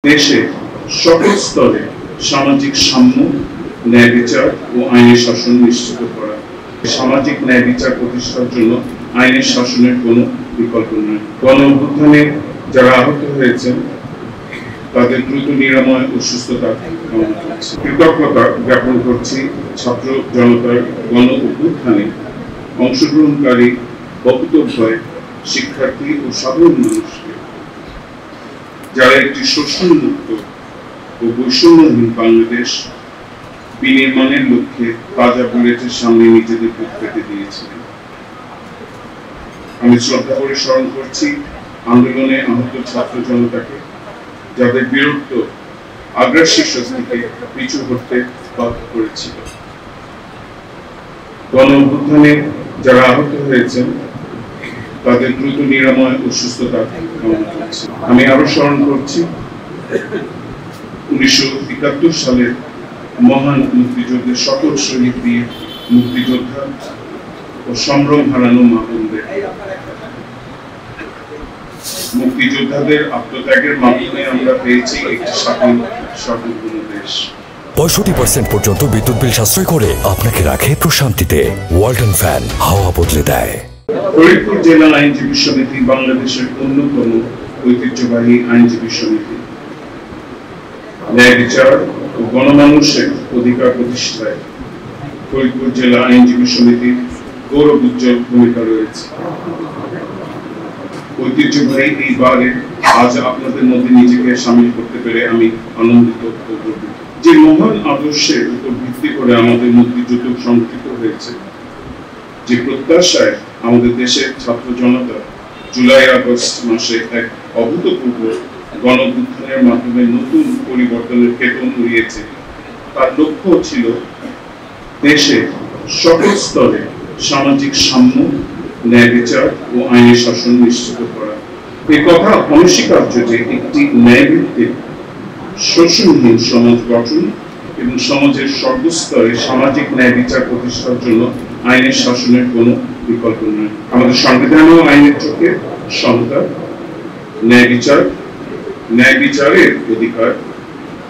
দেশে সকল স্তরে সামাজিক সাম্য, ন্যায় বিচার ও আইনের শাসন নিশ্চিত করা। সামাজিক ন্যায় বিচার প্রতিষ্ঠার জন্য আইনের শাসনের কোনো বিকল্প নয়। গণ-অভ্যুত্থানে যারা আহত হয়েছেন তাদের দ্রুত নিরাময় ও সুস্থতা কামনা করছি। কৃতজ্ঞতা জ্ঞাপন করছি ছাত্র জনতার গণ-অভ্যুত্থানে অংশগ্রহণকারী বক্তব্যয় শিক্ষার্থী ও সাধারণ মানুষকে, যারা একটি শোষণমুক্ত ও বৈষম্যহীন বাংলাদেশ বিনির্মাণের লক্ষ্যে তাজা বুলেটের সামনে নিজেদের বুক পেতে দিয়েছিলেন। আমি শ্রদ্ধা করে স্মরণ করছি আন্দোলনে আহত ছাত্র জনতাকে, যাদের বীরত্ব আগ্রাস শীর্ষস্থান থেকে পিছু হটতে বাধ্য করেছিল। গণ-অভ্যুত্থানে যারা আহত হয়েছেন তাদের দ্রুত নিরাময় ও সুস্থতা কামনা করছি। আমি আরো স্মরণ করছি 1971 সালের মহান মুক্তিযুদ্ধের সকল শহীদ দিয়ে মুক্তিযোদ্ধা ও সম্ভ্রম হারানো মা বোনদের। মুক্তিযোদ্ধাদের আত্মত্যাগের মাধ্যমে আমরা পেয়েছি একটি স্বাধীন সার্বভৌম দেশ। 65% পর্যন্ত বিদ্যুৎ বিল সাশ্রয় করে আপনাকে রাখে প্রশান্তিতে। ওয়ালটন ফ্যান হাওয়া বদলে দেয়। ফরিদপুর জেলা আইনজীবী সমিতি বাংলাদেশের অন্যতম ঐতিহ্যবাহী আইনজীবী সমিতি। ন্যায় বিচার ও গণমানুষের অধিকার প্রতিষ্ঠায় ফরিদপুর জেলা আইনজীবী সমিতির গৌরব উজ্জ্বল ভূমিকা রয়েছে। ঐতিহ্যবাহী এই বারে আজ আপনাদের মধ্যে নিজেকে সামিল করতে পেরে আমি আনন্দিত ও গর্বিত। যে মহান আদর্শের উপর ভিত্তি করে আমাদের মুক্তিযুদ্ধ সংগঠিত হয়েছে, যে প্রত্যাশায় আমাদের দেশের ছাত্র জনতা জুলাই আগস্ট মাসে এক অভূতপূর্ব গণ-অভ্যুত্থানের মাধ্যমে নতুন পরিবর্তনের কেতন উড়িয়েছে, তার লক্ষ্য ছিল দেশে সকল স্তরে সামাজিক সাম্য, ন্যায় বিচার ও আইনের শাসন নিশ্চিত করা। এই কথা অনস্বীকার্য যে একটি ন্যায়ভিত্তিক শোষণহীন সমাজ গঠন এবং সমাজের সর্বস্তরে সামাজিক ন্যায় বিচার প্রতিষ্ঠার জন্য আইনের শাসনের কোনো বিকল্প নয়। আমাদের সংবিধান ও আইনের চোখে সমতা, ন্যায় বিচারের অধিকার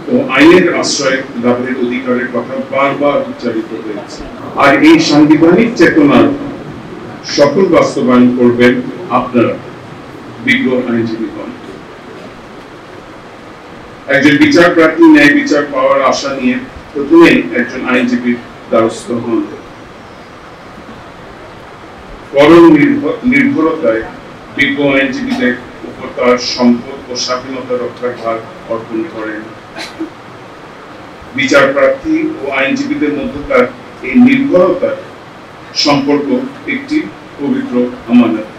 ও আইনের আশ্রয় লাভের অধিকারের কথা বারবার উচ্চারিত হয়েছে। আর এই সাংবিধানিক চেতনার সফল বাস্তবায়ন করবেন আপনারা, বিজ্ঞ আইনজীবীগণ। একজন বিচার প্রার্থী ন্যায় বিচার পাওয়ার আশা নিয়ে প্রথমেই একজন আইনজীবীর দ্বারস্থ হন। পরম নির্ভরতায় বিজ্ঞ আইনজীবীদের উপর তার সম্পদ ও স্বাধীনতা রক্ষার ভার অর্পণ করেন। বিচার প্রার্থী ও আইনজীবীদের মধ্যকার এই নির্ভরতার সম্পর্ক একটি পবিত্র আমানত।